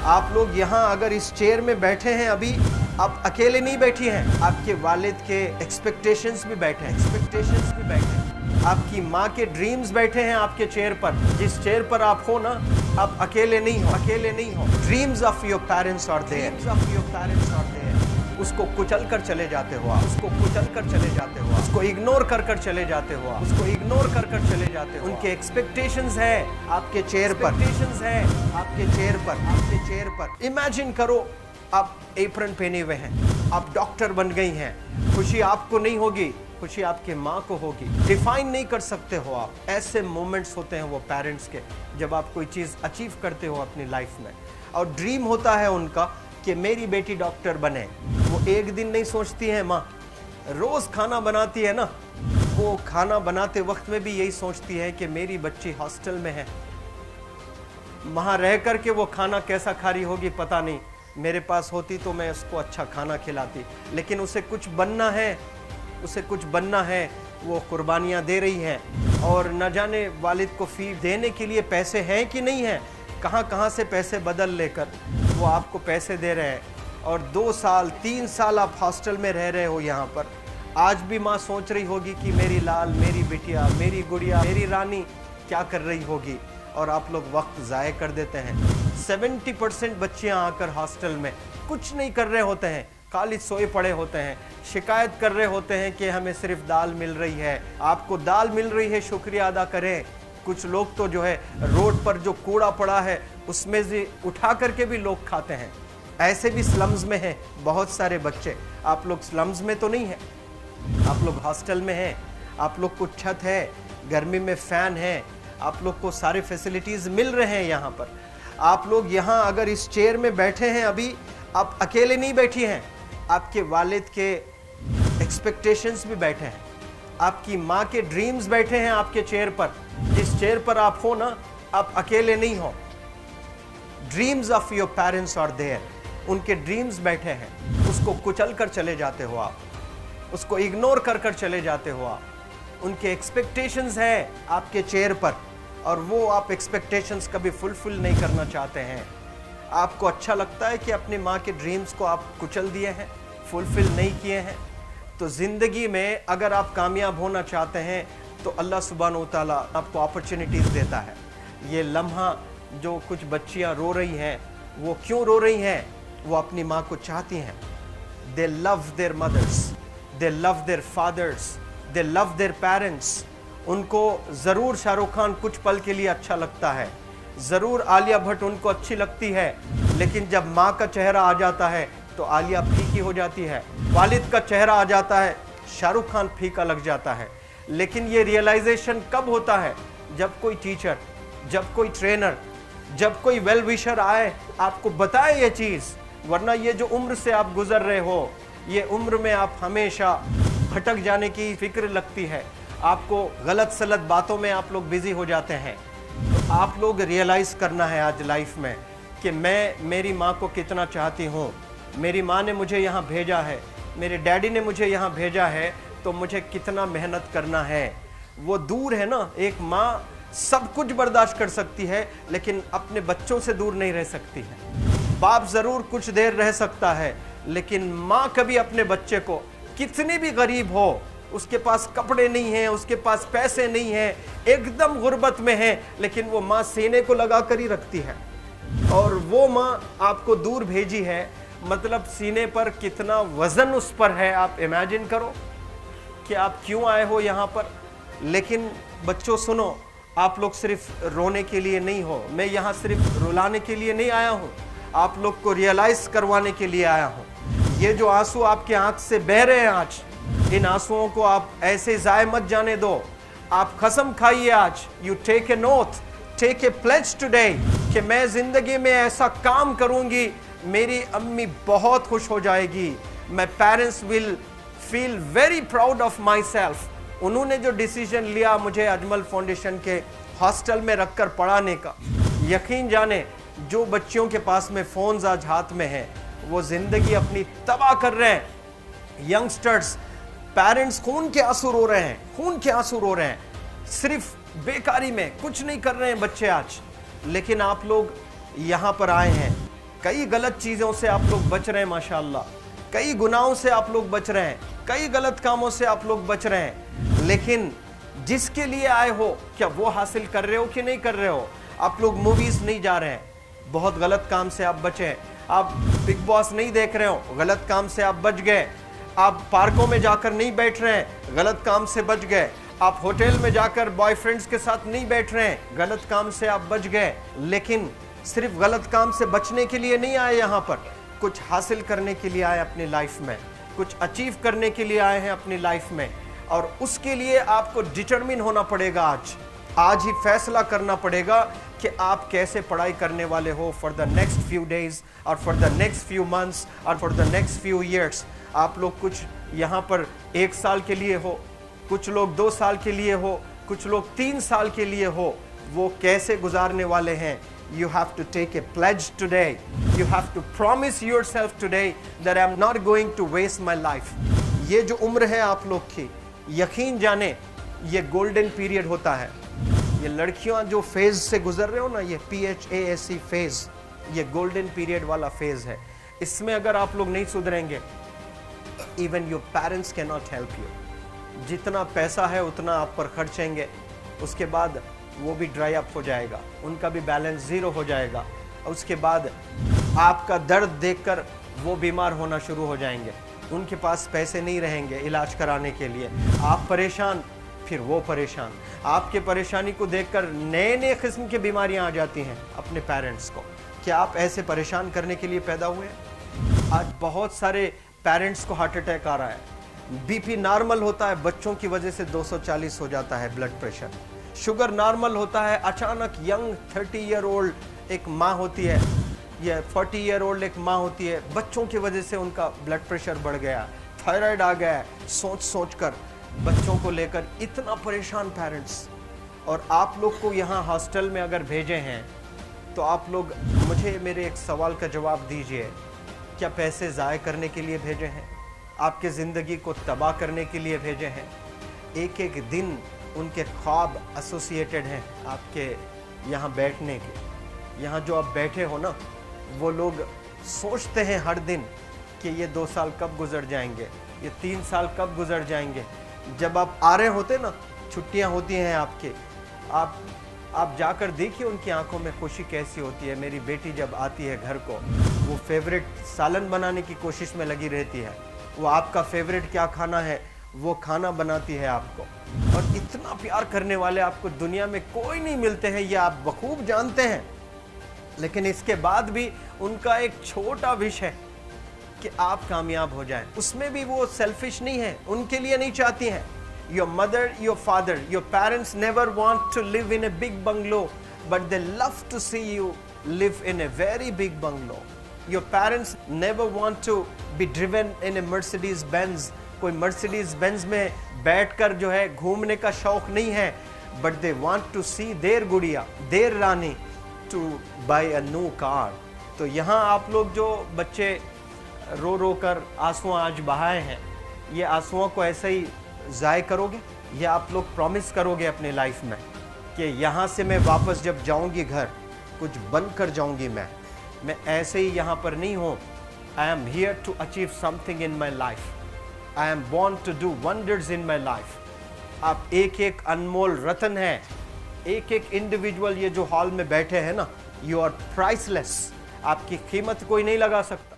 आप लोग यहाँ अगर इस चेयर में बैठे हैं अभी, आप अकेले नहीं बैठी हैं, आपके वालिद के एक्सपेक्टेशंस भी बैठे हैं, आपकी माँ के ड्रीम्स बैठे हैं आपके चेयर पर। जिस चेयर पर आप हो ना, आप अकेले नहीं हो। Dreams of your parents are there, उसको कुचल कर चले जाते हो आप, उसको इग्नोर कर चले जाते हो, उनके एक्सपेक्टेशंस है आपके चेयर पर, इमेजिन करो आप एप्रन पहने हुए हैं, आप डॉक्टर बन गई हैं, खुशी आपको नहीं होगी, खुशी आपके माँ को होगी। डिफाइन नहीं कर सकते हो आप। ऐसे मोमेंट्स होते हैं वो पेरेंट्स के, जब आप कोई चीज़ अचीव करते हो अपनी लाइफ में, और ड्रीम होता है उनका कि मेरी बेटी डॉक्टर बने। वो एक दिन नहीं सोचती है माँ, रोज़ खाना बनाती है ना, वो खाना बनाते वक्त में भी यही सोचती है कि मेरी बच्ची हॉस्टल में है, वहाँ रह कर के वो खाना कैसा खा रही होगी पता नहीं, मेरे पास होती तो मैं उसको अच्छा खाना खिलाती। लेकिन उसे कुछ बनना है, वो कुर्बानियाँ दे रही हैं, और न जाने वालिद को फ़ी देने के लिए पैसे हैं कि नहीं हैं, कहाँ से पैसे बदल लेकर वो आपको पैसे दे रहे हैं। और 2 साल 3 साल आप हॉस्टल में रह रहे हो यहाँ पर। आज भी माँ सोच रही होगी कि मेरी लाल, मेरी बिटिया, मेरी गुड़िया, मेरी रानी क्या कर रही होगी, और आप लोग वक्त ज़ाय कर देते हैं। 70% बच्चियाँ आकर हॉस्टल में कुछ नहीं कर रहे होते हैं, खाली सोए पड़े होते हैं, शिकायत कर रहे होते हैं कि हमें सिर्फ दाल मिल रही है। आपको दाल मिल रही है, शुक्रिया अदा करें। कुछ लोग तो जो है रोड पर जो कूड़ा पड़ा है उसमें से उठा करके भी लोग खाते हैं। ऐसे भी स्लम्स में हैं बहुत सारे बच्चे। आप लोग स्लम्स में तो नहीं हैं, आप लोग हॉस्टल में हैं, आप लोग को छत है, गर्मी में फ़ैन है, आप लोग को सारे फैसिलिटीज़ मिल रहे हैं यहाँ पर। आप लोग यहाँ अगर इस चेयर में बैठे हैं अभी, आप अकेले नहीं बैठी हैं, आपके वालिद के एक्सपेक्टेशंस भी बैठे हैं, आपकी माँ के ड्रीम्स बैठे हैं आपके चेयर पर। जिस चेयर पर आप हो ना, आप अकेले नहीं हो। Dreams of your parents are there, उनके ड्रीम्स बैठे हैं, उसको कुचल कर चले जाते हो आप, उसको इग्नोर कर चले जाते हो आप। उनके एक्सपेक्टेशंस है आपके चेयर पर, और वो आप एक्सपेक्टेशंस कभी फुलफिल नहीं करना चाहते हैं। आपको अच्छा लगता है कि अपनी माँ के ड्रीम्स को आप कुचल दिए हैं, फुलफिल नहीं किए हैं। तो ज़िंदगी में अगर आप कामयाब होना चाहते हैं तो अल्लाह सुब्हानहू तआला आपको अपॉर्चुनिटीज़ देता है। ये लम्हा जो कुछ बच्चियाँ रो रही हैं, वो क्यों रो रही हैं? वो अपनी माँ को चाहती हैं। They love their mothers, they love their fathers, they love their parents. उनको ज़रूर शाहरुख खान कुछ पल के लिए अच्छा लगता है, ज़रूर आलिया भट्ट उनको अच्छी लगती है, लेकिन जब माँ का चेहरा आ जाता है तो आलिया फीकी हो जाती है। वालिद का चेहरा आ जाता है, शाहरुख खान फीका लग जाता है। लेकिन ये रियलाइजेशन कब होता है? जब कोई टीचर, जब कोई ट्रेनर, जब कोई वेल विशर आए, आपको बताए ये चीज़। वरना ये जो उम्र से आप गुजर रहे हो, ये उम्र में आप हमेशा भटक जाने की फिक्र लगती है, आपको गलत सलत बातों में आप लोग बिजी हो जाते हैं। तो आप लोग रियलाइज़ करना है आज लाइफ में कि मैं मेरी माँ को कितना चाहती हूँ। मेरी माँ ने मुझे यहाँ भेजा है, मेरे डैडी ने मुझे यहाँ भेजा है, तो मुझे कितना मेहनत करना है। वो दूर है ना, एक माँ सब कुछ बर्दाश्त कर सकती है, लेकिन अपने बच्चों से दूर नहीं रह सकती है। बाप ज़रूर कुछ देर रह सकता है, लेकिन माँ कभी अपने बच्चे को, कितनी भी गरीब हो, उसके पास कपड़े नहीं हैं, उसके पास पैसे नहीं हैं, एकदम गुर्बत में है, लेकिन वो माँ सीने को लगा कर ही रखती है। और वो माँ आपको दूर भेजी है, मतलब सीने पर कितना वज़न उस पर है। आप इमेजिन करो कि आप क्यों आए हो यहाँ पर। लेकिन बच्चों सुनो, आप लोग सिर्फ रोने के लिए नहीं हो, मैं यहाँ सिर्फ रुलाने के लिए नहीं आया हूँ, आप लोग को रियलाइज़ करवाने के लिए आया हूँ। ये जो आंसू आपके आँख से बह रहे हैं आज, इन आंसुओं को आप ऐसे ज़ाय मत जाने दो। आप कसम खाइए आज, you take a note, take a pledge today, कि मैं ज़िंदगी में ऐसा काम करूँगी, मेरी अम्मी बहुत खुश हो जाएगी। My parents will feel very proud of my self. उन्होंने जो डिसीजन लिया मुझे अजमल फाउंडेशन के हॉस्टल में रखकर पढ़ाने का, यकीन जाने जो बच्चियों के पास में फ़ोन्स आज हाथ में हैं, वो ज़िंदगी अपनी तबाह कर रहे हैं। यंगस्टर्स, पेरेंट्स खून के आंसू रो रहे हैं, खून के आंसू रो रहे हैं, सिर्फ बेकारी में कुछ नहीं कर रहे हैं बच्चे आज। लेकिन आप लोग यहाँ पर आए हैं, कई गलत चीज़ों से आप लोग बच रहे हैं माशाल्लाह, कई गुनाहों से आप लोग बच रहे हैं, कई गलत कामों से आप लोग बच रहे हैं, लेकिन जिसके लिए आए हो क्या वो हासिल कर रहे हो कि नहीं कर रहे हो? आप लोग मूवीज़ नहीं जा रहे हैं, बहुत गलत काम से आप बचे हैं। आप बिग बॉस नहीं देख रहे हो, गलत काम से आप बच गए। आप पार्कों में जाकर नहीं बैठ रहे हैं, गलत काम से बच गए। आप होटल में जाकर बॉयफ्रेंड्स के साथ नहीं बैठ रहे हैं, गलत काम से आप बच गए। लेकिन सिर्फ गलत काम से बचने के लिए नहीं आए यहाँ पर, कुछ हासिल करने के लिए आए अपनी लाइफ में, कुछ अचीव करने के लिए आए हैं अपनी लाइफ में। और उसके लिए आपको डिटरमिन होना पड़ेगा। आज ही फैसला करना पड़ेगा कि आप कैसे पढ़ाई करने वाले हो for the next few days और for the next few months और for the next few years. आप लोग कुछ यहाँ पर 1 साल के लिए हो, कुछ लोग 2 साल के लिए हो, कुछ लोग 3 साल के लिए हो। वो कैसे गुजारने वाले हैं? You have to take a pledge today. You have to promise yourself today that I'm not going to waste my life. ये जो उम्र है आप लोग की, यकीन जाने ये गोल्डन पीरियड होता है। ये लड़कियां जो फेज से गुजर रहे हो ना, ये PHASE फेज, ये गोल्डन पीरियड वाला फेज है। इसमें अगर आप लोग नहीं सुधरेंगे, even your parents can not help you. जितना पैसा है उतना आप पर खर्चेंगे, उसके बाद वो भी ड्राई अप हो जाएगा, उनका भी बैलेंस ज़ीरो हो जाएगा। और उसके बाद आपका दर्द देखकर वो बीमार होना शुरू हो जाएंगे, उनके पास पैसे नहीं रहेंगे इलाज कराने के लिए। आप परेशान, फिर वो परेशान। आपके परेशानी को देखकर नए नए किस्म की बीमारियां आ जाती हैं अपने पेरेंट्स को। क्या आप ऐसे परेशान करने के लिए पैदा हुए हैं? आज बहुत सारे पेरेंट्स को हार्ट अटैक आ रहा है, BP नॉर्मल होता है, बच्चों की वजह से 240 हो जाता है ब्लड प्रेशर। शुगर नॉर्मल होता है, अचानक यंग 30 ईयर ओल्ड एक माँ होती है, या 40 ईयर ओल्ड एक माँ होती है, बच्चों की वजह से उनका ब्लड प्रेशर बढ़ गया, थायराइड आ गया। सोच सोच कर बच्चों को लेकर इतना परेशान पेरेंट्स। और आप लोग को यहाँ हॉस्टल में अगर भेजे हैं तो आप लोग मुझे मेरे एक सवाल का जवाब दीजिए, क्या पैसे ज़ाय करने के लिए भेजे हैं? आपके ज़िंदगी को तबाह करने के लिए भेजे हैं? एक एक दिन उनके ख्वाब एसोसिएटेड हैं आपके यहाँ बैठने के। यहाँ जो आप बैठे हो ना, वो लोग सोचते हैं हर दिन कि ये 2 साल कब गुजर जाएंगे, ये 3 साल कब गुजर जाएंगे। जब आप आ रहे होते ना, छुट्टियाँ होती हैं आपके, आप जाकर देखिए उनकी आंखों में खुशी कैसी होती है। मेरी बेटी जब आती है घर को, वो फेवरेट सालन बनाने की कोशिश में लगी रहती है। वो आपका फेवरेट क्या खाना है वो खाना बनाती है आपको। और इतना प्यार करने वाले आपको दुनिया में कोई नहीं मिलते हैं, ये आप बखूब जानते हैं। लेकिन इसके बाद भी उनका एक छोटा विश है कि आप कामयाब हो जाएं। उसमें भी वो सेल्फिश नहीं है, उनके लिए नहीं चाहती हैं। Your mother, your father, your parents never want to live in a big bungalow, but they love to see you live in a very big bungalow. Your parents never want to be driven in a Mercedes Benz. कोई Mercedes Benz में बैठकर जो है घूमने का शौक नहीं है, but they want to see their gudiya, their rani to buy a new car. तो यहाँ आप लोग जो बच्चे रो रो कर आंसू आज बहाए हैं, ये आंसुओं को ऐसे ही ज़ाय करोगे? ये आप लोग प्रॉमिस करोगे अपने लाइफ में कि यहाँ से मैं वापस जब जाऊँगी घर, कुछ बन कर जाऊँगी। मैं ऐसे ही यहाँ पर नहीं हूँ। I am here to achieve something in my life. I am born to do wonders in my life. आप एक एक अनमोल रत्न हैं, एक एक इंडिविजुअल ये जो हॉल में बैठे हैं ना, you are priceless. आपकी कीमत कोई नहीं लगा सकता।